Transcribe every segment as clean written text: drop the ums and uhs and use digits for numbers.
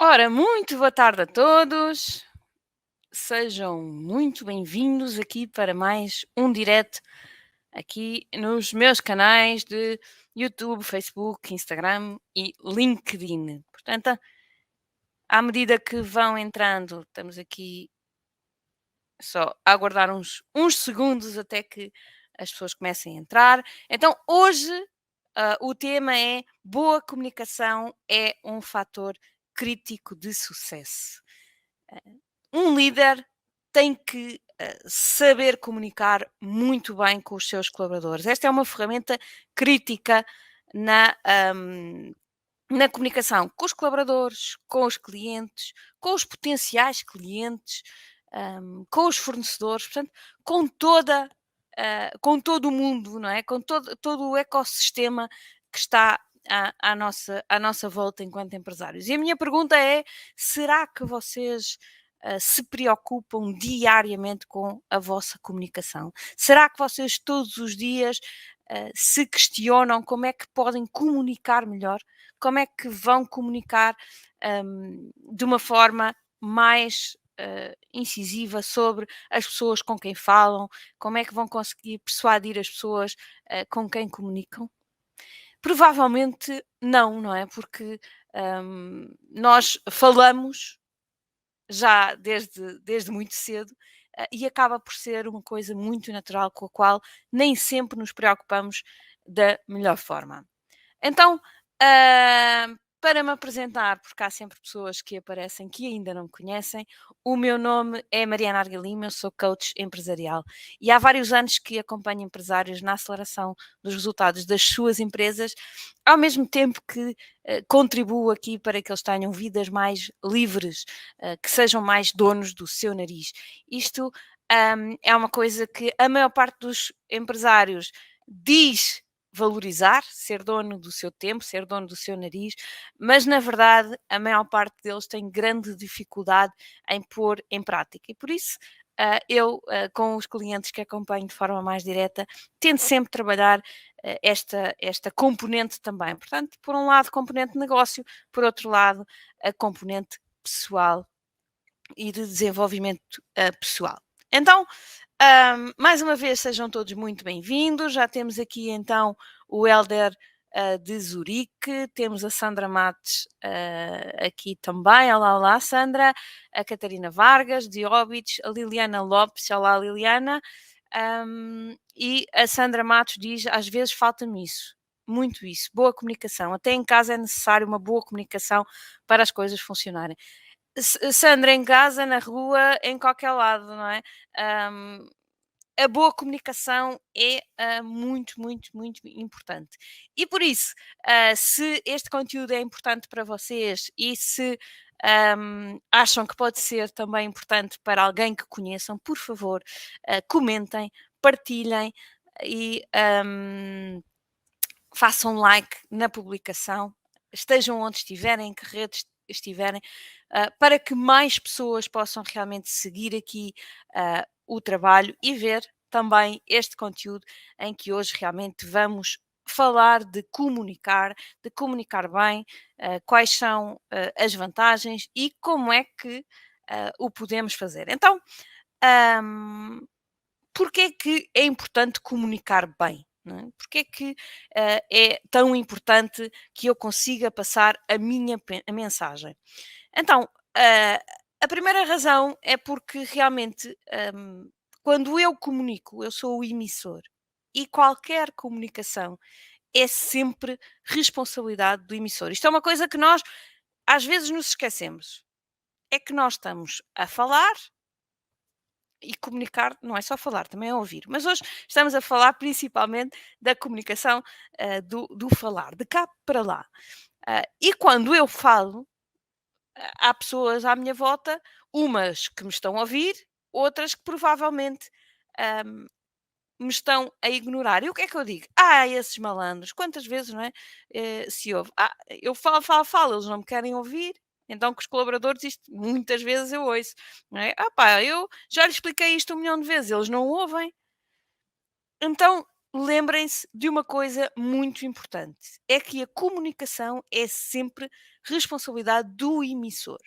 Ora, muito boa tarde a todos. Sejam muito bem-vindos aqui para mais um direto aqui nos meus canais de YouTube, Facebook, Instagram e LinkedIn. Portanto, à medida que vão entrando, estamos aqui só a aguardar uns segundos até que as pessoas comecem a entrar. Então, hoje, o tema é: boa comunicação é um fator crítico de sucesso. Um líder tem que saber comunicar muito bem com os seus colaboradores. Esta é uma ferramenta crítica na, na comunicação com os colaboradores, com os clientes, com os potenciais clientes, com os fornecedores, portanto, com toda, com todo o mundo, não é? Com todo o ecossistema que está à nossa volta enquanto empresários. E a minha pergunta é: será que vocês se preocupam diariamente com a vossa comunicação? Será que vocês todos os dias se questionam como é que podem comunicar melhor? Como é que vão comunicar de uma forma mais incisiva sobre as pessoas com quem falam? Como é que vão conseguir persuadir as pessoas com quem comunicam? Provavelmente não, não é? Porque nós falamos já desde muito cedo, e acaba por ser uma coisa muito natural com a qual nem sempre nos preocupamos da melhor forma. Então, para me apresentar, porque há sempre pessoas que aparecem que ainda não me conhecem, o meu nome é Mariana Argalima, eu sou coach empresarial e há vários anos que acompanho empresários na aceleração dos resultados das suas empresas, ao mesmo tempo que contribuo aqui para que eles tenham vidas mais livres, que sejam mais donos do seu nariz. Isto é uma coisa que a maior parte dos empresários diz valorizar, ser dono do seu tempo, ser dono do seu nariz, mas na verdade a maior parte deles tem grande dificuldade em pôr em prática. E por isso eu, com os clientes que acompanho de forma mais direta, tento sempre trabalhar esta componente também. Portanto, por um lado, componente negócio, por outro lado, a componente pessoal e de desenvolvimento pessoal. Então, mais uma vez, sejam todos muito bem-vindos. Já temos aqui então o Helder de Zurique, temos a Sandra Matos aqui também. Olá, olá, Sandra. A Catarina Vargas, de Óbidos, a Liliana Lopes. Olá, Liliana. E a Sandra Matos diz: às vezes falta-me isso. Muito isso, boa comunicação. Até em casa é necessário uma boa comunicação para as coisas funcionarem. Sandra, em casa, na rua, em qualquer lado, não é? Hum, a boa comunicação é muito, muito, muito importante. E por isso, se este conteúdo é importante para vocês e se acham que pode ser também importante para alguém que conheçam, por favor, comentem, partilhem e façam like na publicação, estejam onde estiverem, em que redes estiverem, para que mais pessoas possam realmente seguir aqui o trabalho e ver também este conteúdo em que hoje realmente vamos falar de comunicar bem, quais são as vantagens e como é que o podemos fazer. Então, um, porque é que é importante comunicar bem? Não é? Porque é que é tão importante que eu consiga passar a minha a mensagem? Então, a primeira razão é porque realmente, quando eu comunico, eu sou o emissor. E qualquer comunicação é sempre responsabilidade do emissor. Isto é uma coisa que nós às vezes nos esquecemos. É que nós estamos a falar e comunicar não é só falar, também é ouvir. Mas hoje estamos a falar principalmente da comunicação, do falar, de cá para lá. E quando eu falo, há pessoas à minha volta, umas que me estão a ouvir, outras que provavelmente hum, me estão a ignorar. E o que é que eu digo? Ah, esses malandros, quantas vezes, não é? Se ouve, eu falo, falo, falo, eles não me querem ouvir. Então, com os colaboradores, isto muitas vezes eu ouço, não é? Ah, pá, eu já lhes expliquei isto um milhão de vezes, eles não ouvem. Então, lembrem-se de uma coisa muito importante: é que a comunicação é sempre responsabilidade do emissor.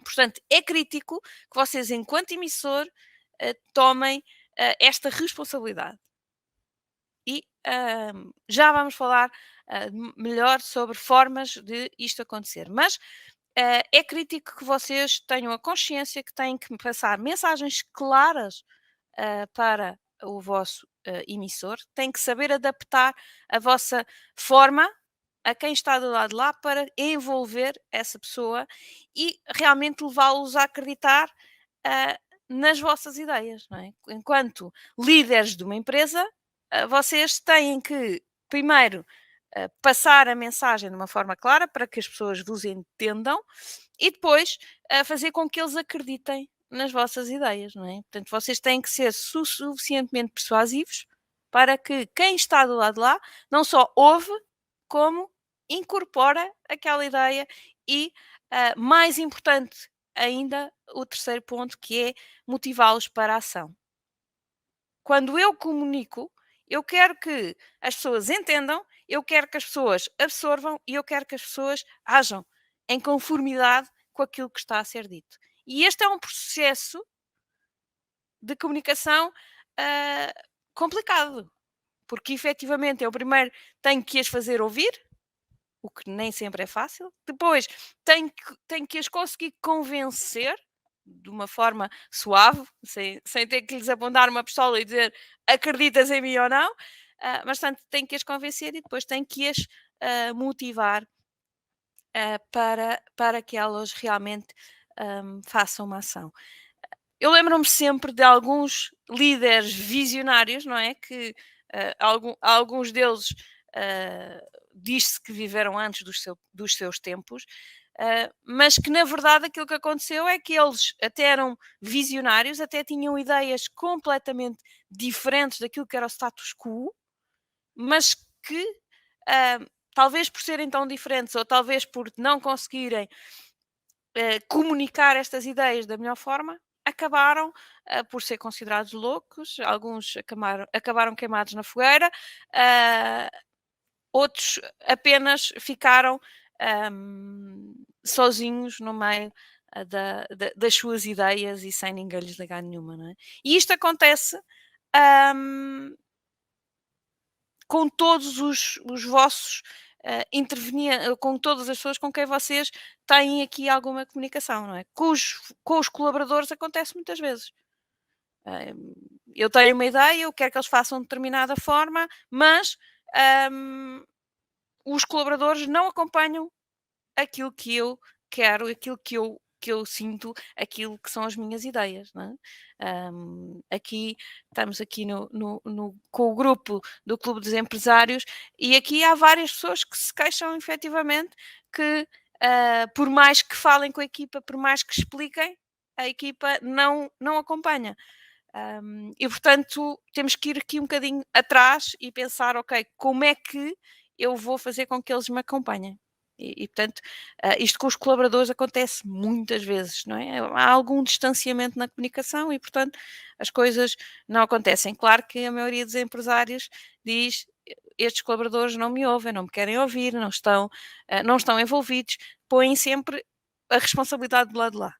Portanto, é crítico que vocês, enquanto emissor, tomem esta responsabilidade. E já vamos falar melhor sobre formas de isto acontecer. Mas é crítico que vocês tenham a consciência que têm que passar mensagens claras para o vosso emissor, têm que saber adaptar a vossa forma a quem está do lado de lá para envolver essa pessoa e realmente levá-los a acreditar ah, nas vossas ideias, não é? Enquanto líderes de uma empresa, vocês têm que, primeiro, passar a mensagem de uma forma clara para que as pessoas vos entendam e depois fazer com que eles acreditem nas vossas ideias, não é? Portanto, vocês têm que ser suficientemente persuasivos para que quem está do lado de lá não só ouve, como incorpora aquela ideia e, mais importante ainda, o terceiro ponto, que é motivá-los para a ação. Quando eu comunico, eu quero que as pessoas entendam, eu quero que as pessoas absorvam e eu quero que as pessoas ajam em conformidade com aquilo que está a ser dito. E este é um processo de comunicação complicado, porque efetivamente eu primeiro tenho que as fazer ouvir, o que nem sempre é fácil. Depois tenho que as conseguir convencer de uma forma suave, sem ter que lhes apontar uma pistola e dizer acreditas em mim ou não, mas tanto tenho que as convencer e depois tenho que as motivar para que elas realmente façam uma ação. Eu lembro-me sempre de alguns líderes visionários, não é? Que alguns deles diz-se que viveram antes dos seus tempos, mas que na verdade aquilo que aconteceu é que eles até eram visionários, até tinham ideias completamente diferentes daquilo que era o status quo, mas que talvez por serem tão diferentes ou talvez por não conseguirem comunicar estas ideias da melhor forma, acabaram por ser considerados loucos, alguns acabaram queimados na fogueira, outros apenas ficaram sozinhos no meio das suas ideias e sem ninguém lhes ligar nenhuma, não é? E isto acontece com todos os vossos com todas as pessoas com quem vocês têm aqui alguma comunicação, não é? Com os colaboradores acontece muitas vezes. Eu tenho uma ideia, eu quero que eles façam de determinada forma, mas os colaboradores não acompanham aquilo que eu quero, aquilo que eu sinto, aquilo que são as minhas ideias, não é? Aqui estamos aqui com o grupo do Clube dos Empresários e aqui há várias pessoas que se queixam efetivamente que por mais que falem com a equipa, por mais que expliquem, a equipa não acompanha. E portanto temos que ir aqui um bocadinho atrás e pensar, ok, como é que eu vou fazer com que eles me acompanhem? E portanto, isto com os colaboradores acontece muitas vezes, não é? Há algum distanciamento na comunicação e, portanto, as coisas não acontecem. Claro que a maioria dos empresários diz: estes colaboradores não me ouvem, não me querem ouvir, não estão envolvidos, põem sempre a responsabilidade do lado de lá.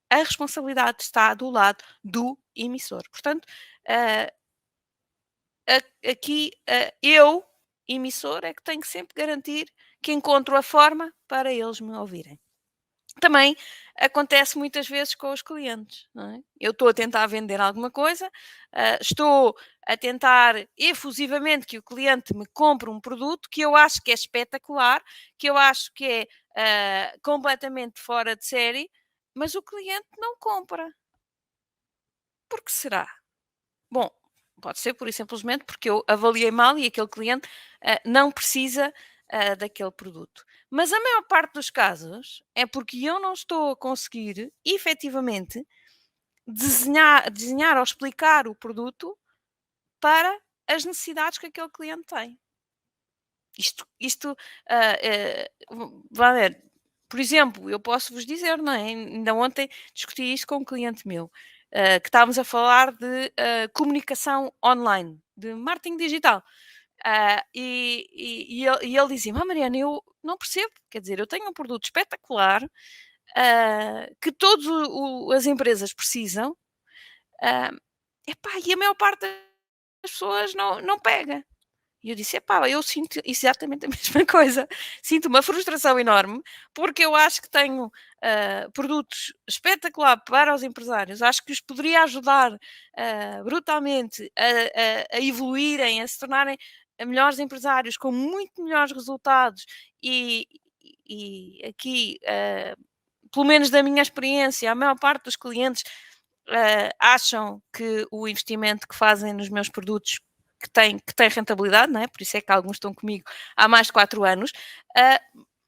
A responsabilidade está do lado do emissor. Portanto, aqui eu, emissor, é que tenho que sempre garantir que encontro a forma para eles me ouvirem. Também acontece muitas vezes com os clientes, não é? Eu estou a tentar vender alguma coisa, estou a tentar efusivamente que o cliente me compre um produto que eu acho que é espetacular, que eu acho que é completamente fora de série, mas o cliente não compra. Por que será? Bom, pode ser pura e simplesmente porque eu avaliei mal e aquele cliente não precisa daquele produto. Mas a maior parte dos casos é porque eu não estou a conseguir efetivamente desenhar ou explicar o produto para as necessidades que aquele cliente tem. Isto vai ver, por exemplo, eu posso vos dizer, não é? Ainda ontem discuti isto com um cliente meu, que estávamos a falar de comunicação online, de marketing digital. E ele dizia-me: Mariana, eu não percebo, quer dizer, eu tenho um produto espetacular, que todas as empresas precisam, uh, epá, e a maior parte das pessoas não pega. E eu disse: epá, eu sinto exatamente a mesma coisa. Sinto uma frustração enorme, porque eu acho que tenho produtos espetacular para os empresários. Acho que os poderia ajudar brutalmente a evoluírem, a se tornarem melhores empresários, com muito melhores resultados. E aqui, pelo menos da minha experiência, a maior parte dos clientes acham que o investimento que fazem nos meus produtos que tem rentabilidade, não é? Por isso é que alguns estão comigo há mais de 4 anos,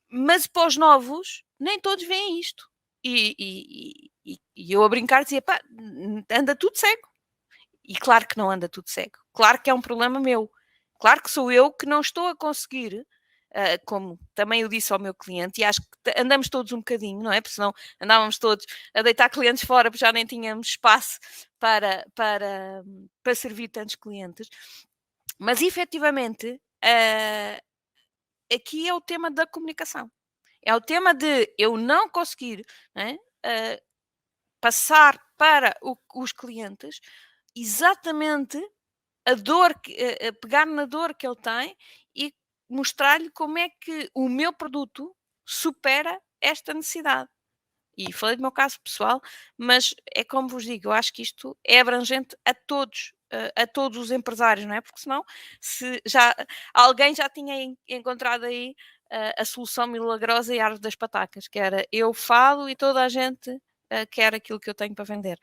mas para os novos, nem todos veem isto. E eu a brincar dizia, pá, anda tudo cego. E claro que não anda tudo cego. Claro que é um problema meu. Claro que sou eu que não estou a conseguir, como também eu disse ao meu cliente, e acho que andamos todos um bocadinho, não é? Porque senão andávamos todos a deitar clientes fora, porque já nem tínhamos espaço para servir tantos clientes. Mas efetivamente, aqui é o tema da comunicação. É o tema de eu não conseguir, não é? Passar para os clientes exatamente a dor, pegar na dor que ele tem e mostrar-lhe como é que o meu produto supera esta necessidade. E falei do meu caso pessoal, mas é como vos digo, eu acho que isto é abrangente a todos os empresários, não é? Porque senão, se já alguém já tinha encontrado aí a solução milagrosa e árvore das patacas, que era eu falo e toda a gente quer aquilo que eu tenho para vender.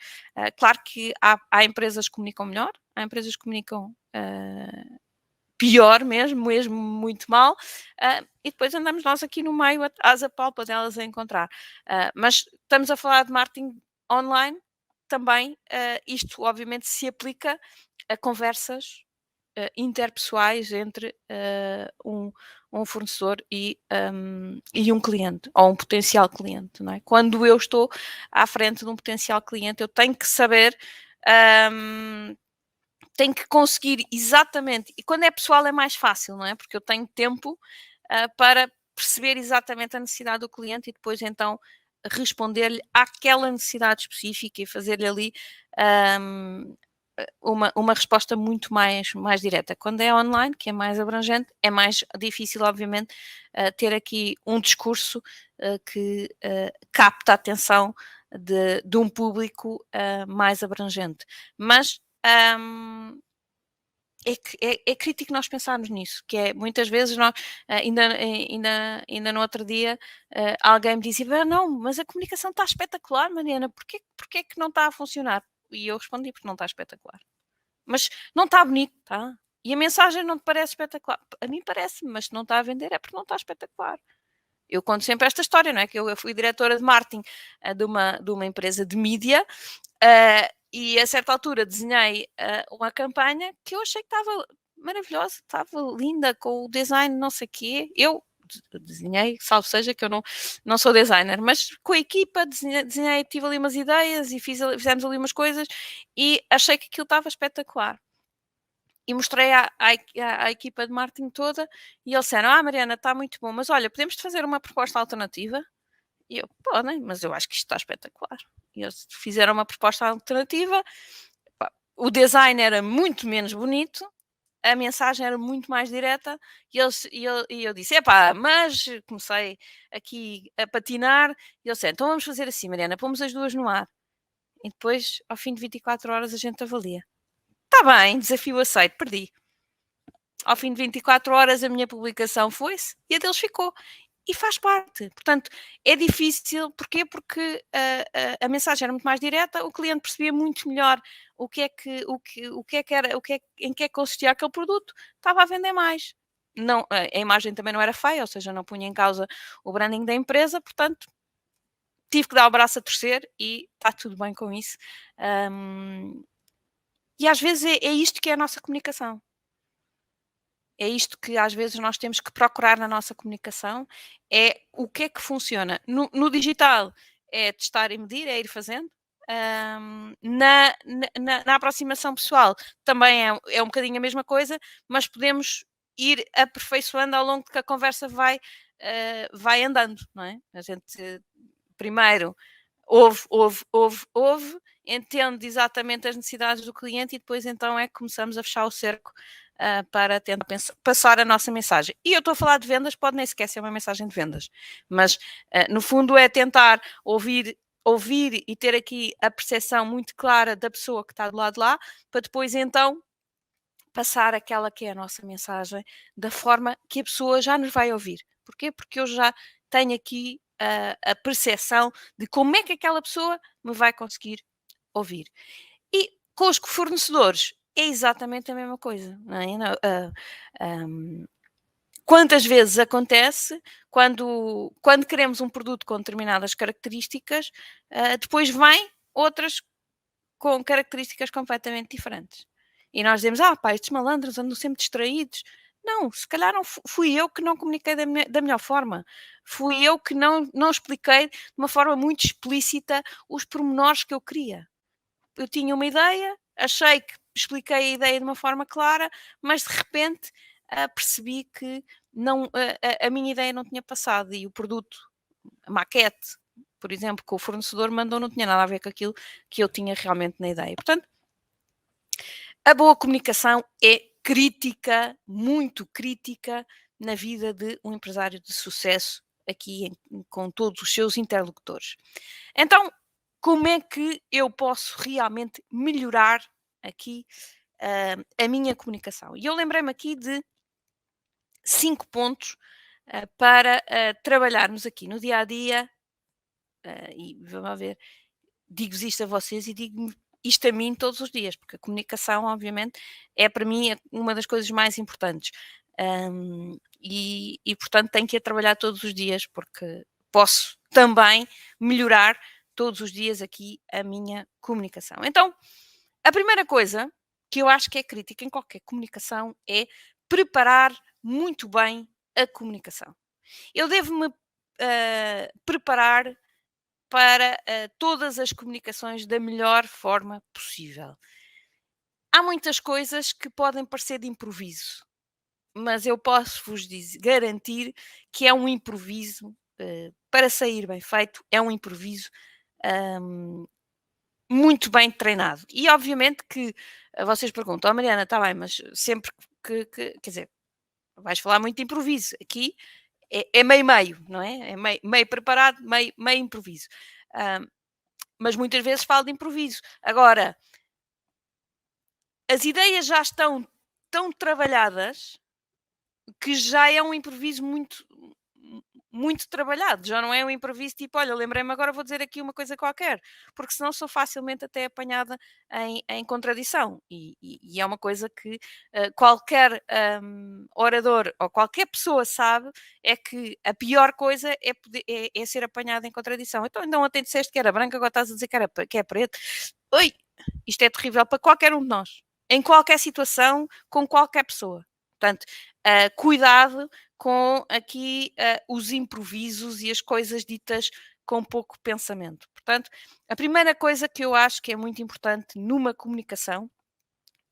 Claro que há empresas que comunicam melhor, há empresas que comunicam pior mesmo muito mal, e depois andamos nós aqui no meio, às apalpa delas a encontrar. Mas estamos a falar de marketing online, também isto obviamente se aplica a conversas interpessoais entre um fornecedor e um cliente, ou um potencial cliente, não é? Quando eu estou à frente de um potencial cliente, eu tenho que saber tenho que conseguir exatamente. E quando é pessoal é mais fácil, não é? Porque eu tenho tempo para perceber exatamente a necessidade do cliente e depois então responder-lhe àquela necessidade específica e fazer-lhe ali uma resposta muito mais direta. Quando é online, que é mais abrangente, é mais difícil, obviamente, ter aqui um discurso que capta a atenção de um público mais abrangente. Mas é crítico nós pensarmos nisso, que é muitas vezes nós, ainda no outro dia, alguém me dizia: não, mas a comunicação está espetacular, Mariana, porquê é que não está a funcionar? E eu respondi: porque não está espetacular. Mas não está bonito, tá? E a mensagem não te parece espetacular? A mim parece-me, mas se não está a vender é porque não está espetacular. Eu conto sempre esta história, não é? Que eu fui diretora de marketing de uma empresa de mídia, e a certa altura desenhei uma campanha que eu achei que estava maravilhosa, estava linda, com o design não sei o quê. Eu desenhei, salvo seja que eu não sou designer, mas com a equipa desenhei, tive ali umas ideias e fizemos ali umas coisas e achei que aquilo estava espetacular. E mostrei à equipa de marketing toda e eles disseram: Mariana, está muito bom, mas olha, podemos-te fazer uma proposta alternativa? E eu: podem, mas eu acho que isto está espetacular. E eles fizeram uma proposta alternativa, pá, o design era muito menos bonito, a mensagem era muito mais direta e eu disse: epá, mas comecei aqui a patinar e eles disseram: então vamos fazer assim, Mariana, pomos as duas no ar e depois, ao fim de 24 horas, a gente avalia. Está bem, desafio aceito, perdi. Ao fim de 24 horas a minha publicação foi-se e a deles ficou. E faz parte. Portanto, é difícil. Porquê? Porque a mensagem era muito mais direta, o cliente percebia muito melhor o que é que era, em que é que consistia aquele produto, estava a vender mais. Não, a imagem também não era feia, ou seja, não punha em causa o branding da empresa, portanto, tive que dar o braço a torcer e está tudo bem com isso. E às vezes é isto que é a nossa comunicação. É isto que às vezes nós temos que procurar na nossa comunicação, é o que é que funciona. No digital é testar e medir, é ir fazendo. Na aproximação pessoal também é um bocadinho a mesma coisa, mas podemos ir aperfeiçoando ao longo de que a conversa vai andando, não é? A gente primeiro ouve, entende exatamente as necessidades do cliente e depois então é que começamos a fechar o cerco para tentar passar a nossa mensagem. E eu estou a falar de vendas, pode nem sequer ser uma mensagem de vendas, mas no fundo é tentar ouvir e ter aqui a percepção muito clara da pessoa que está do lado de lá, para depois então passar aquela que é a nossa mensagem da forma que a pessoa já nos vai ouvir. Porquê? Porque eu já tenho aqui a percepção de como é que aquela pessoa me vai conseguir ouvir. E com os fornecedores é exatamente a mesma coisa. Não é? Quantas vezes acontece quando queremos um produto com determinadas características, depois vêm outras com características completamente diferentes. E nós dizemos, pá, estes malandros andam sempre distraídos. Não, se calhar não fui eu que não comuniquei da melhor forma. Fui eu que não expliquei de uma forma muito explícita os pormenores que eu queria. Eu tinha uma ideia, achei que expliquei a ideia de uma forma clara, mas de repente percebi que não, a minha ideia não tinha passado e o produto, a maquete, por exemplo, que o fornecedor mandou, não tinha nada a ver com aquilo que eu tinha realmente na ideia. Portanto, a boa comunicação é crítica, muito crítica, na vida de um empresário de sucesso, aqui com todos os seus interlocutores. Então, como é que eu posso realmente melhorar aqui a minha comunicação? E eu lembrei-me aqui de 5 pontos para trabalharmos aqui no dia a dia. E vamos ver, digo-vos isto a vocês e digo isto a mim todos os dias, porque a comunicação, obviamente, é para mim uma das coisas mais importantes. Portanto, tenho que ir trabalhar todos os dias, porque posso também melhorar todos os dias aqui a minha comunicação. Então, a primeira coisa que eu acho que é crítica em qualquer comunicação é preparar muito bem a comunicação. Eu devo-me preparar para todas as comunicações da melhor forma possível. Há muitas coisas que podem parecer de improviso, mas eu posso vos garantir que é um improviso, para sair bem feito, é um improviso muito bem treinado. E obviamente que vocês perguntam, Mariana, está bem, mas sempre quer dizer, vais falar muito de improviso. Aqui é meio-meio, não é? É meio preparado, meio improviso. Mas muitas vezes falo de improviso. Agora, as ideias já estão tão trabalhadas que já é um improviso muito trabalhado, já não é um improviso tipo, olha, lembrei-me agora vou dizer aqui uma coisa qualquer, porque senão sou facilmente até apanhada em contradição e é uma coisa que qualquer orador ou qualquer pessoa sabe, é que a pior coisa é ser apanhada em contradição. Então ontem disseste que era branco, agora estás a dizer que é preto. Oi, isto é terrível para qualquer um de nós, em qualquer situação, com qualquer pessoa. Portanto, cuidado com aqui os improvisos e as coisas ditas com pouco pensamento. Portanto, a primeira coisa que eu acho que é muito importante numa comunicação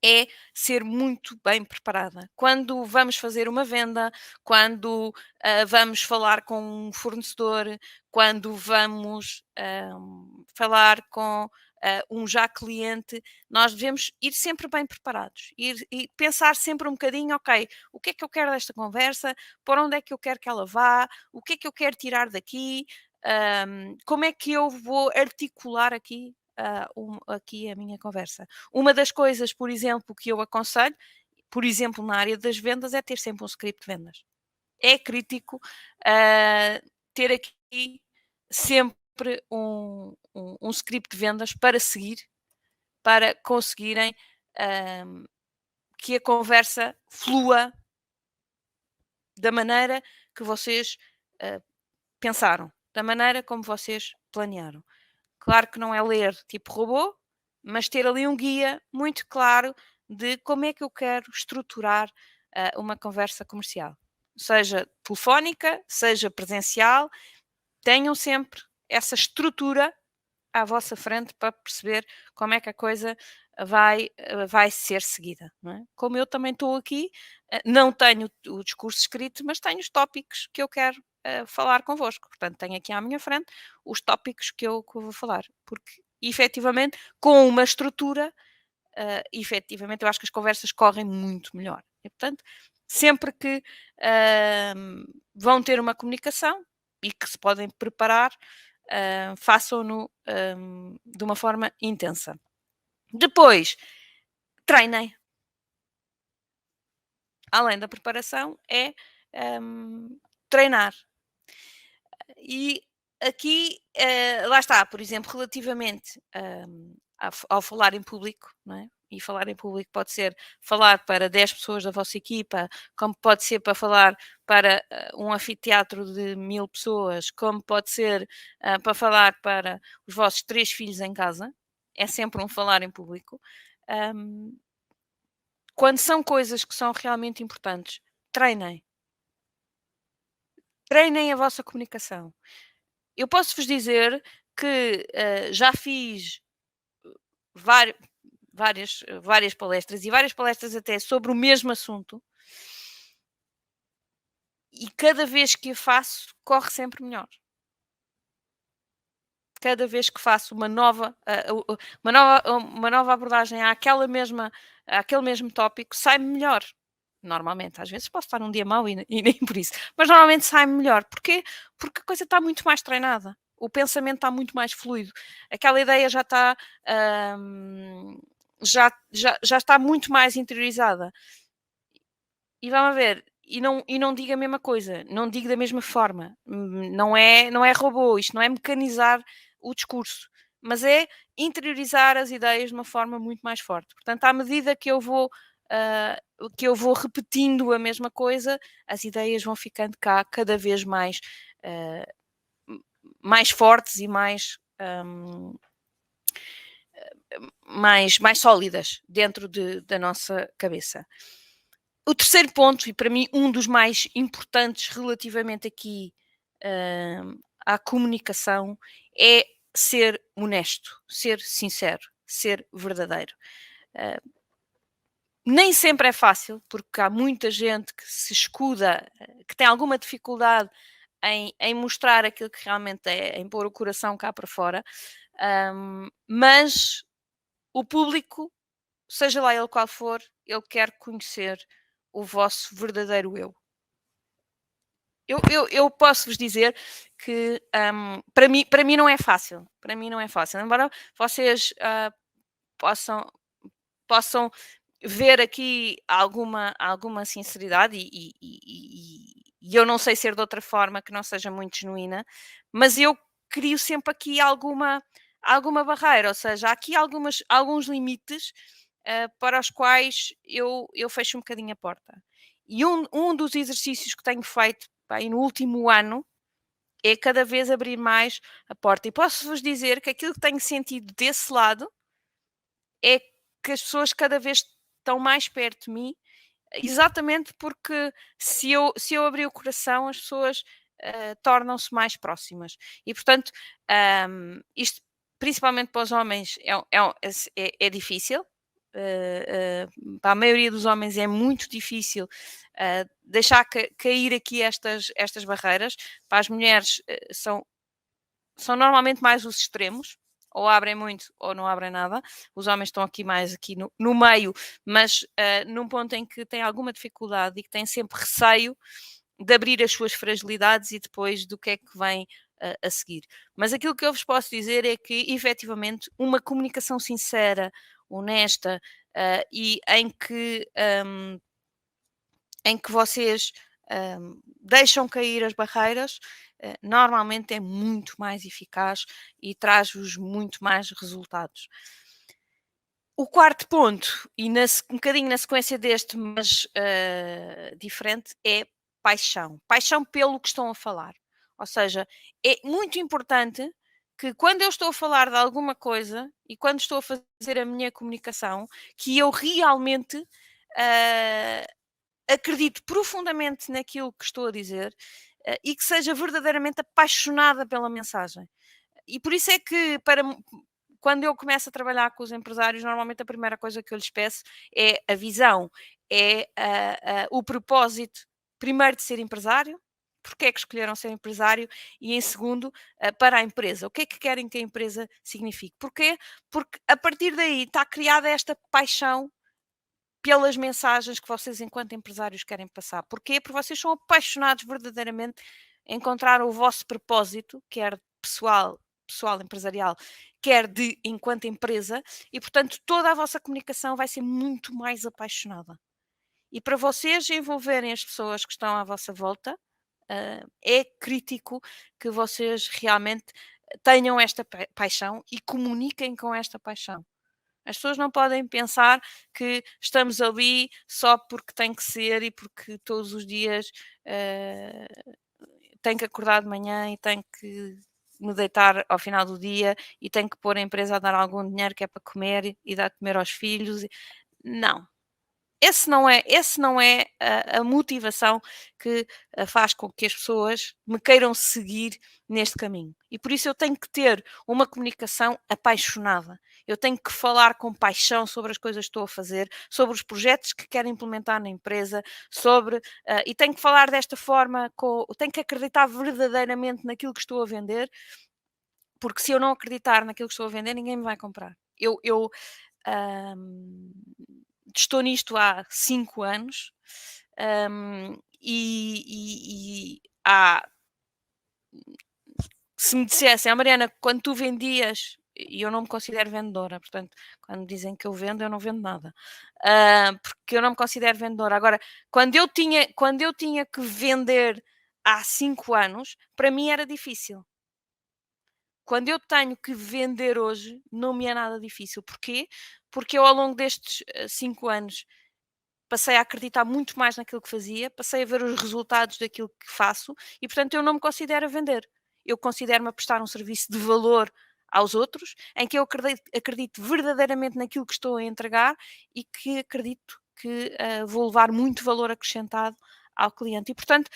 é ser muito bem preparada. Quando vamos fazer uma venda, quando vamos falar com um fornecedor, quando vamos falar com um já cliente, nós devemos ir sempre bem preparados e pensar sempre um bocadinho, ok, o que é que eu quero desta conversa, para onde é que eu quero que ela vá, o que é que eu quero tirar daqui, como é que eu vou articular aqui a minha conversa. Uma das coisas, por exemplo, que eu aconselho, por exemplo, na área das vendas, é ter sempre um script de vendas. É crítico ter aqui sempre um script de vendas para seguir, para conseguirem que a conversa flua da maneira que vocês pensaram, da maneira como vocês planearam. Claro que não é ler tipo robô, mas ter ali um guia muito claro de como é que eu quero estruturar uma conversa comercial. Seja telefónica, seja presencial, tenham sempre essa estrutura à vossa frente para perceber como é que a coisa vai ser seguida, não é? Como eu também estou aqui, não tenho o discurso escrito, mas tenho os tópicos que eu quero falar convosco. Portanto, tenho aqui à minha frente os tópicos que eu vou falar, porque efetivamente, com uma estrutura, efetivamente, eu acho que as conversas correm muito melhor. E, portanto, sempre que vão ter uma comunicação e que se podem preparar, façam-no de uma forma intensa. Depois, treinem. Além da preparação, é treinar. E aqui, lá está, por exemplo, relativamente ao falar em público, não é? E falar em público pode ser falar para 10 pessoas da vossa equipa, como pode ser para falar para um anfiteatro de 1000 pessoas, como pode ser para falar para os vossos 3 filhos em casa. É sempre um falar em público. Ahm, Quando são coisas que são realmente importantes, treinem. Treinem a vossa comunicação. Eu posso-vos dizer que, já fiz vari várias palestras e várias palestras até sobre o mesmo assunto e cada vez que a faço corre sempre melhor. Cada vez que faço uma nova abordagem àquele mesmo tópico, sai-me melhor. Normalmente, às vezes posso estar um dia mau e nem por isso, mas normalmente sai-me melhor. Porquê? Porque a coisa está muito mais treinada. O pensamento está muito mais fluido. Aquela ideia já está, já está muito mais interiorizada. E vamos ver, e não digo a mesma coisa, não digo da mesma forma. Não é robô, isto não é mecanizar o discurso, mas é interiorizar as ideias de uma forma muito mais forte. Portanto, à medida ah, que eu vou repetindo a mesma coisa, as ideias vão ficando cá cada vez ah, mais fortes e mais sólidas dentro da nossa cabeça. O terceiro ponto, e para mim um dos mais importantes relativamente aqui à comunicação, é ser honesto, ser sincero, ser verdadeiro. Ah, Nem sempre é fácil, porque há muita gente que se escuda, que tem alguma dificuldade em mostrar aquilo que realmente é, em pôr o coração cá para fora, mas o público, seja lá ele qual for, ele quer conhecer o vosso verdadeiro eu. Eu posso-vos dizer que, para mim não é fácil, para mim não é fácil, embora vocês, possam possam ver aqui alguma sinceridade e eu não sei ser de outra forma que não seja muito genuína, mas eu crio sempre aqui alguma barreira, ou seja, há aqui alguns limites, para os quais eu fecho um bocadinho a porta. E um dos exercícios que tenho feito, pá, aí no último ano, é cada vez abrir mais a porta. E posso-vos dizer que aquilo que tenho sentido desse lado é que as pessoas cada vez estão mais perto de mim, exatamente porque se eu abrir o coração, as pessoas tornam-se mais próximas. E portanto, isto principalmente para os homens é difícil. Para a maioria dos homens é muito difícil deixar cair aqui estas barreiras. Para as mulheres são normalmente mais os extremos, ou abrem muito ou não abrem nada. Os homens estão aqui mais aqui no meio, mas num ponto em que têm alguma dificuldade e que têm sempre receio de abrir as suas fragilidades e depois do que é que vem a seguir. Mas aquilo que eu vos posso dizer é que, efetivamente, uma comunicação sincera, honesta, e em que vocês deixam cair as barreiras, normalmente é muito mais eficaz e traz-vos muito mais resultados. O quarto ponto, e um bocadinho na sequência deste, mas diferente, é paixão. Paixão pelo que estão a falar. Ou seja, é muito importante que quando eu estou a falar de alguma coisa e quando estou a fazer a minha comunicação, que eu realmente ah, acredito profundamente naquilo que estou a dizer, e que seja verdadeiramente apaixonada pela mensagem. E por isso é que quando eu começo a trabalhar com os empresários, normalmente a primeira coisa que eu lhes peço é a visão, é o propósito, primeiro de ser empresário, porque é que escolheram ser empresário, e em segundo, para a empresa. O que é que querem que a empresa signifique? Porquê? Porque a partir daí está criada esta paixão pelas mensagens que vocês, enquanto empresários, querem passar. Porquê? Porque vocês são apaixonados verdadeiramente em encontrar o vosso propósito, quer pessoal, empresarial, quer de enquanto empresa, e portanto toda a vossa comunicação vai ser muito mais apaixonada. E para vocês envolverem as pessoas que estão à vossa volta, é crítico que vocês realmente tenham esta paixão e comuniquem com esta paixão. As pessoas não podem pensar que estamos ali só porque tem que ser e porque todos os dias tenho que acordar de manhã e tenho que me deitar ao final do dia e tenho que pôr a empresa a dar algum dinheiro que é para comer e dar de comer aos filhos. Não, esse não é a motivação que faz com que as pessoas me queiram seguir neste caminho. E por isso eu tenho que ter uma comunicação apaixonada. Eu tenho que falar com paixão sobre as coisas que estou a fazer, sobre os projetos que quero implementar na empresa, e tenho que falar desta forma, tenho que acreditar verdadeiramente naquilo que estou a vender, porque se eu não acreditar naquilo que estou a vender, ninguém me vai comprar. Eu estou nisto há 5 anos, e há, se me dissessem, Mariana, quando tu vendias, e eu não me considero vendedora, portanto, quando dizem que eu vendo, eu não vendo nada, porque eu não me considero vendedora. Agora, quando eu tinha que vender há 5 anos, para mim era difícil. Quando eu tenho que vender hoje, não me é nada difícil. Porquê? Porque eu, ao longo destes 5 anos, passei a acreditar muito mais naquilo que fazia, passei a ver os resultados daquilo que faço e, portanto, eu não me considero a vender. Eu considero-me a prestar um serviço de valor aos outros, em que eu acredito verdadeiramente naquilo que estou a entregar e que acredito que vou levar muito valor acrescentado ao cliente. E, portanto,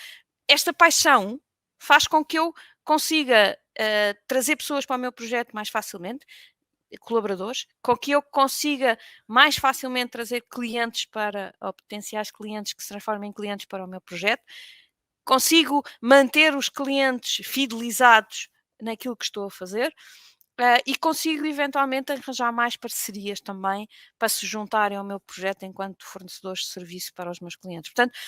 esta paixão faz com que eu consiga trazer pessoas para o meu projeto mais facilmente, colaboradores, com que eu consiga mais facilmente trazer clientes ou potenciais clientes que se transformem em clientes para o meu projeto, consigo manter os clientes fidelizados naquilo que estou a fazer, e consigo eventualmente arranjar mais parcerias também para se juntarem ao meu projeto enquanto fornecedores de serviço para os meus clientes. Portanto,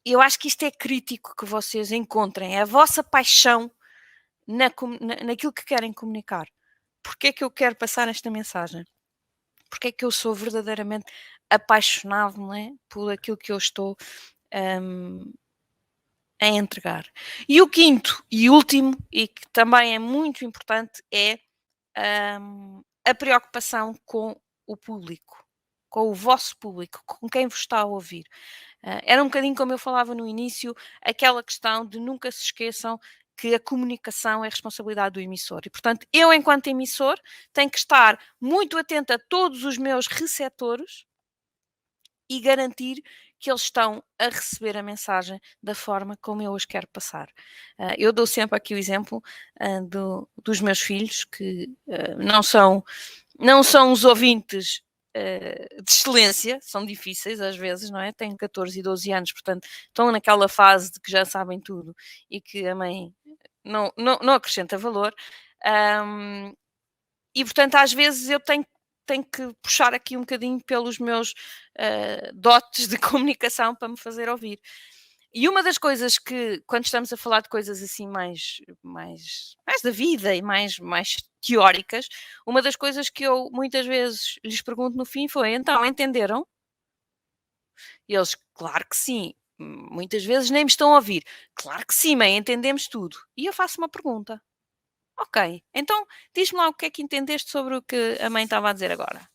eu acho que isto é crítico que vocês encontrem, é a vossa paixão naquilo que querem comunicar. Porque é que eu quero passar esta mensagem? Porque é que eu sou verdadeiramente apaixonado, não é, por aquilo que eu estou a entregar. E o quinto e último, e que também é muito importante, é a preocupação com o público, com o vosso público, com quem vos está a ouvir. Era um bocadinho como eu falava no início, aquela questão de nunca se esqueçam que a comunicação é responsabilidade do emissor. E, portanto, eu, enquanto emissor, tenho que estar muito atenta a todos os meus receptores e garantir que eles estão a receber a mensagem da forma como eu os quero passar. Eu dou sempre aqui o exemplo dos meus filhos, que não são os ouvintes de excelência, são difíceis às vezes, não é? Têm 14 e 12 anos, portanto, estão naquela fase de que já sabem tudo e que a mãe não acrescenta valor. E, portanto, às vezes eu tenho que puxar aqui um bocadinho pelos meus dotes de comunicação para me fazer ouvir. E uma das coisas que, quando estamos a falar de coisas assim mais da vida e mais teóricas, uma das coisas que eu muitas vezes lhes pergunto no fim foi: então, entenderam? E eles, claro que sim. Muitas vezes nem me estão a ouvir. Claro que sim, mãe, entendemos tudo. E eu faço uma pergunta. Ok, então diz-me lá o que é que entendeste sobre o que a mãe estava a dizer agora.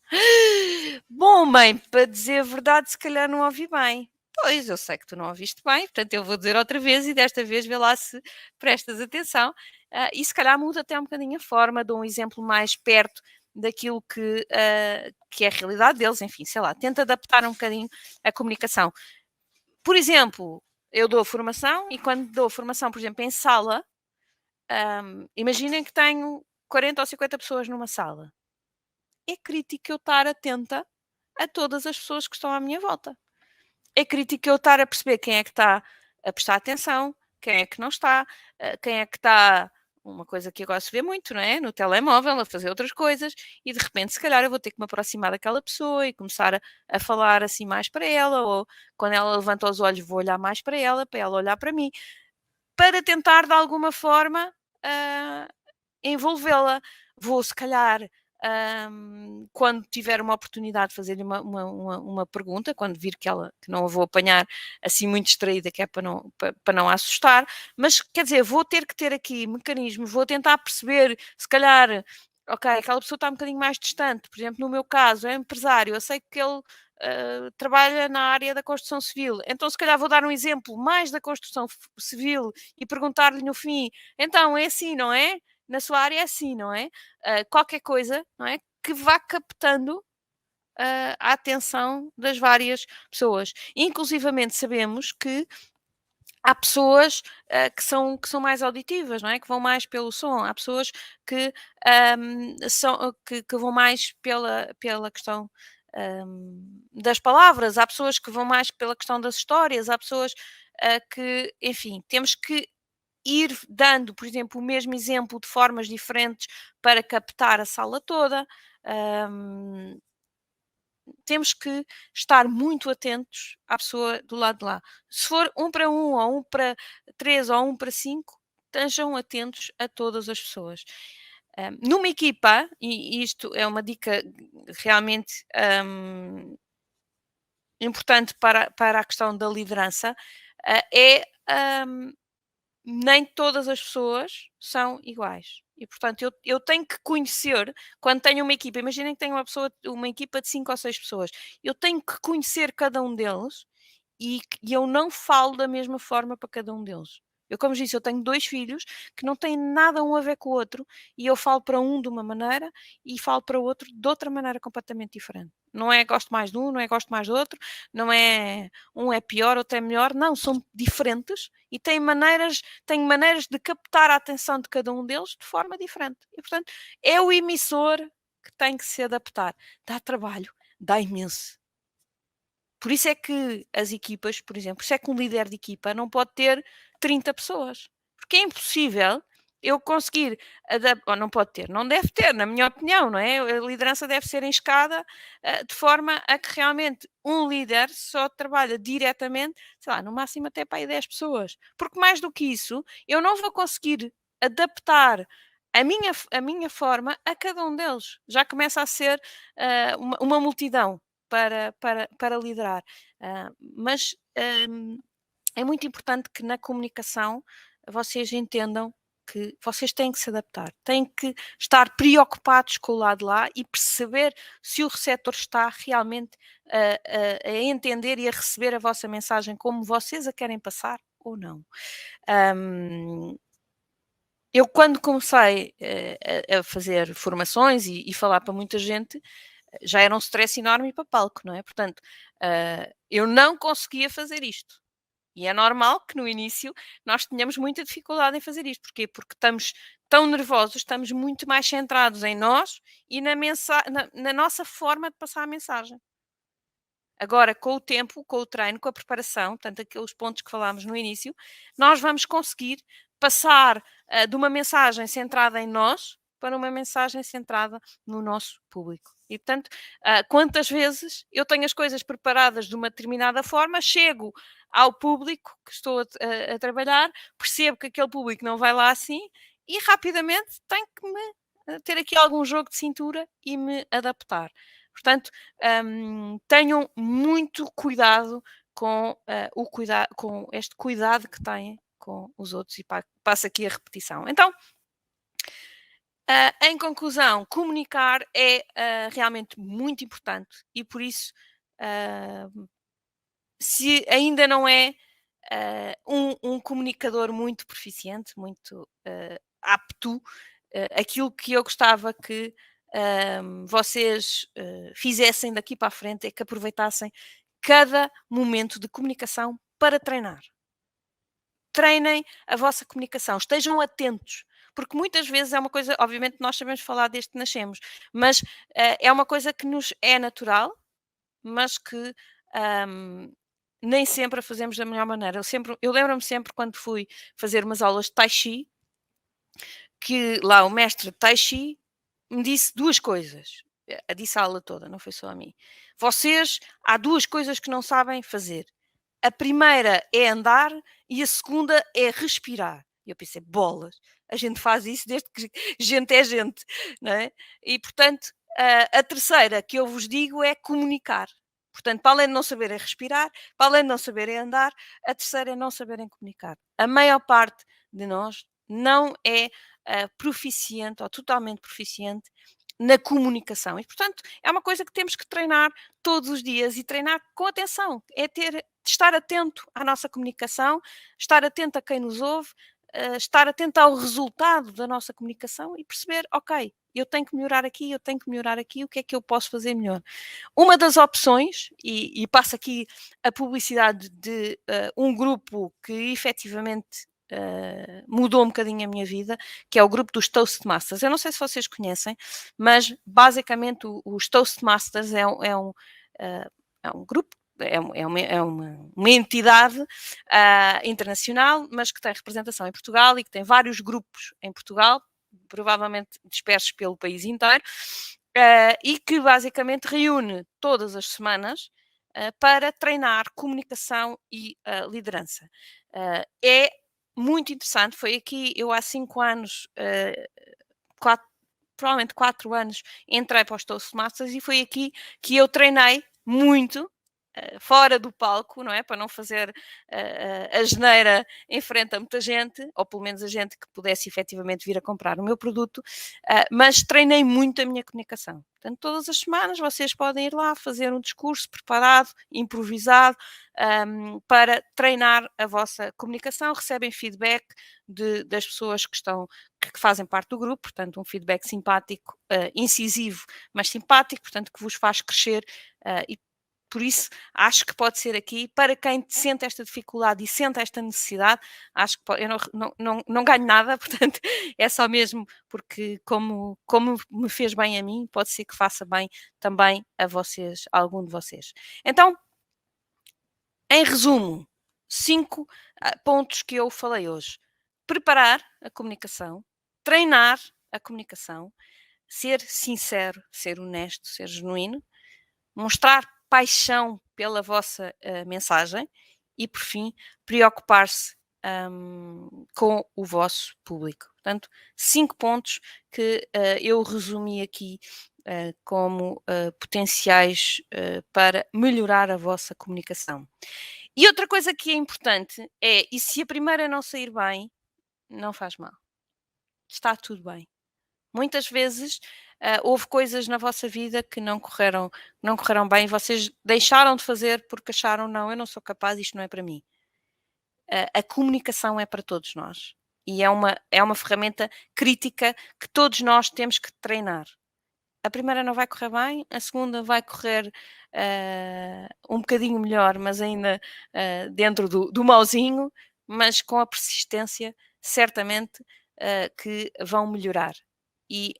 Bom, mãe, para dizer a verdade, se calhar não ouvi bem. Pois, eu sei que tu não ouviste bem, portanto eu vou dizer outra vez e desta vez vê lá se prestas atenção. E se calhar muda até um bocadinho a forma, dou um exemplo mais perto daquilo que é a realidade deles, enfim, sei lá, tenta adaptar um bocadinho a comunicação. Por exemplo, eu dou formação e quando dou formação, por exemplo, em sala, imaginem que tenho 40 ou 50 pessoas numa sala, é crítico eu estar atenta a todas as pessoas que estão à minha volta. É crítico eu estar a perceber quem é que está a prestar atenção, quem é que não está, quem é que está, uma coisa que agora se vê muito, não é? No telemóvel, a fazer outras coisas, e de repente, se calhar, eu vou ter que me aproximar daquela pessoa e começar a falar assim mais para ela, ou quando ela levanta os olhos, vou olhar mais para ela olhar para mim, para tentar de alguma forma envolvê-la. Vou, se calhar, quando tiver uma oportunidade de fazer-lhe uma pergunta, quando vir que não a vou apanhar assim muito distraída, que é para não a assustar, mas quer dizer, vou ter que ter aqui mecanismos, vou tentar perceber, se calhar, ok, aquela pessoa está um bocadinho mais distante, por exemplo, no meu caso, é empresário, eu sei que ele trabalha na área da construção civil, então se calhar vou dar um exemplo mais da construção civil e perguntar-lhe no fim, então é assim, não é? Na sua área é assim, não é? Qualquer coisa, não é? Que vá captando a atenção das várias pessoas. Inclusivamente sabemos que há pessoas que são mais auditivas, não é? Que vão mais pelo som, há pessoas que vão mais pela questão das palavras, há pessoas que vão mais pela questão das histórias, há pessoas que, enfim, temos que ir dando, por exemplo, o mesmo exemplo de formas diferentes para captar a sala toda. Hum, Temos que estar muito atentos à pessoa do lado de lá. Se for 1 para 1 ou 1 para 3 ou 1 para 5, estejam atentos a todas as pessoas. Numa equipa, e isto é uma dica realmente importante para a questão da liderança, é nem todas as pessoas são iguais. E, portanto, eu tenho que conhecer, quando tenho uma equipa, imaginem que tenho uma equipa de 5 ou 6 pessoas, eu tenho que conhecer cada um deles e eu não falo da mesma forma para cada um deles. Eu, como disse, eu tenho 2 filhos que não têm nada um a ver com o outro e eu falo para um de uma maneira e falo para o outro de outra maneira completamente diferente. Não é gosto mais de um, não é gosto mais do outro, não é um é pior, outro é melhor, não, são diferentes e têm maneiras de captar a atenção de cada um deles de forma diferente. E, portanto, é o emissor que tem que se adaptar. Dá trabalho, dá imenso. Por isso é que as equipas, por exemplo, por isso é que um líder de equipa não pode ter 30 pessoas, porque é impossível eu conseguir ou não pode ter, não deve ter, na minha opinião, não é? A liderança deve ser em escada, de forma a que realmente um líder só trabalha diretamente, sei lá, no máximo até para aí 10 pessoas, porque mais do que isso, eu não vou conseguir adaptar a minha forma a cada um deles. Já começa a ser uma multidão para liderar. Mas é muito importante que na comunicação vocês entendam que vocês têm que se adaptar, têm que estar preocupados com o lado de lá e perceber se o receptor está realmente a entender e a receber a vossa mensagem como vocês a querem passar ou não. Eu, quando comecei a fazer formações e falar para muita gente, já era um stress enorme ir para palco, não é? Portanto, eu não conseguia fazer isto. E é normal que no início nós tenhamos muita dificuldade em fazer isto. Porquê? Porque estamos tão nervosos, estamos muito mais centrados em nós e na nossa forma de passar a mensagem. Agora, com o tempo, com o treino, com a preparação, portanto, aqueles pontos que falámos no início, nós vamos conseguir passar de uma mensagem centrada em nós para uma mensagem centrada no nosso público. E, portanto, quantas vezes eu tenho as coisas preparadas de uma determinada forma, chego ao público que estou a trabalhar, percebo que aquele público não vai lá assim e rapidamente tenho que ter aqui algum jogo de cintura e me adaptar. Portanto, tenham muito cuidado com este cuidado que têm com os outros e passo aqui a repetição. Então, em conclusão, comunicar é realmente muito importante e por isso, ah, se ainda não é um comunicador muito proficiente, muito apto, aquilo que eu gostava que vocês fizessem daqui para a frente é que aproveitassem cada momento de comunicação para treinar. Treinem a vossa comunicação, estejam atentos, porque muitas vezes é uma coisa, obviamente nós sabemos falar desde que nascemos, mas é uma coisa que nos é natural, mas que hum, nem sempre a fazemos da melhor maneira. Eu lembro-me sempre quando fui fazer umas aulas de Tai Chi, que lá o mestre de Tai Chi me disse duas coisas. Disse a aula toda, não foi só a mim. Vocês, há duas coisas que não sabem fazer. A primeira é andar e a segunda é respirar. E eu pensei, bolas, a gente faz isso desde que gente é gente, não é? E, portanto, a terceira que eu vos digo é comunicar. Portanto, para além de não saberem respirar, para além de não saberem andar, a terceira é não saberem comunicar. A maior parte de nós não é proficiente ou totalmente proficiente na comunicação. E, portanto, é uma coisa que temos que treinar todos os dias e treinar com atenção. É estar atento à nossa comunicação, estar atento a quem nos ouve, estar atento ao resultado da nossa comunicação e perceber, ok, eu tenho que melhorar aqui, eu tenho que melhorar aqui, o que é que eu posso fazer melhor? Uma das opções, e passo aqui a publicidade de um grupo que efetivamente mudou um bocadinho a minha vida, que é o grupo dos Toastmasters. Eu não sei se vocês conhecem, mas basicamente os Toastmasters é um grupo, uma entidade internacional, mas que tem representação em Portugal e que tem vários grupos em Portugal, provavelmente dispersos pelo país inteiro, e que basicamente reúne todas as semanas para treinar comunicação e liderança. É muito interessante, foi aqui, eu há 5 anos, provavelmente 4 anos, entrei para os Toastmasters e foi aqui que eu treinei muito, fora do palco, não é? Para não fazer a geneira em frente a muita gente, ou pelo menos a gente que pudesse efetivamente vir a comprar o meu produto, mas treinei muito a minha comunicação. Portanto, todas as semanas vocês podem ir lá fazer um discurso preparado, improvisado, para treinar a vossa comunicação, recebem feedback das pessoas que fazem parte do grupo, portanto, um feedback simpático, incisivo, mas simpático, portanto, que vos faz crescer e por isso acho que pode ser aqui, para quem sente esta dificuldade e sente esta necessidade, acho que eu não ganho nada, portanto, é só mesmo porque como me fez bem a mim, pode ser que faça bem também a vocês, a algum de vocês. Então, em resumo, 5 pontos que eu falei hoje. Preparar a comunicação, treinar a comunicação, ser sincero, ser honesto, ser genuíno, mostrar paixão pela vossa mensagem e, por fim, preocupar-se com o vosso público. Portanto, 5 pontos que eu resumi aqui como potenciais para melhorar a vossa comunicação. E outra coisa que é importante é, e se a primeira não sair bem, não faz mal. Está tudo bem. Muitas vezes houve coisas na vossa vida que não correram bem e vocês deixaram de fazer porque acharam, não, eu não sou capaz, isto não é para mim. A comunicação é para todos nós e é uma ferramenta crítica que todos nós temos que treinar. A primeira não vai correr bem, a segunda vai correr um bocadinho melhor, mas ainda dentro do mauzinho, mas com a persistência, certamente que vão melhorar. E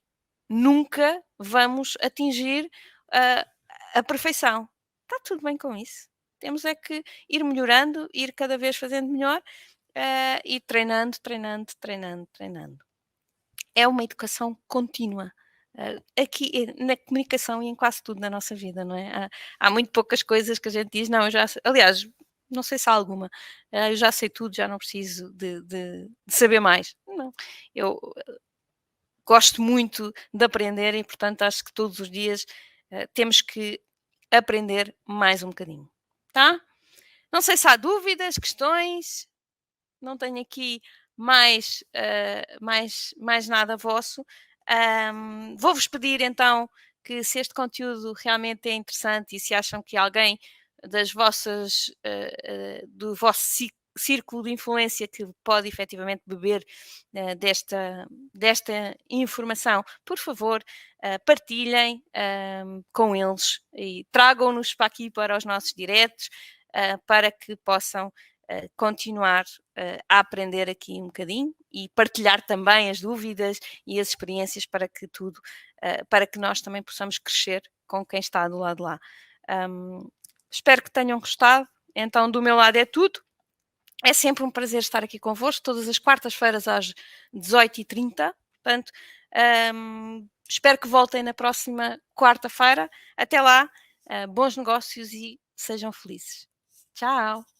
nunca vamos atingir a, a perfeição. Está tudo bem com isso. Temos é que ir melhorando, ir cada vez fazendo melhor e treinando, treinando, treinando, treinando. É uma educação contínua. Aqui na comunicação e em quase tudo na nossa vida, não é? Há muito poucas coisas que a gente diz, não, eu já sei, aliás, não sei se há alguma, eu já sei tudo, já não preciso de saber mais. Não, eu gosto muito de aprender e, portanto, acho que todos os dias temos que aprender mais um bocadinho, tá? Não sei se há dúvidas, questões, não tenho aqui mais nada vosso. Vou-vos pedir então que se este conteúdo realmente é interessante e se acham que alguém do vosso círculo de influência que pode efetivamente beber desta informação, por favor, partilhem com eles e tragam-nos para aqui para os nossos diretos para que possam continuar a aprender aqui um bocadinho e partilhar também as dúvidas e as experiências para que tudo, para que nós também possamos crescer com quem está do lado de lá. Espero que tenham gostado. Então, do meu lado é tudo. É sempre um prazer estar aqui convosco, todas as quartas-feiras às 18h30. Portanto, espero que voltem na próxima quarta-feira. Até lá, bons negócios e sejam felizes. Tchau!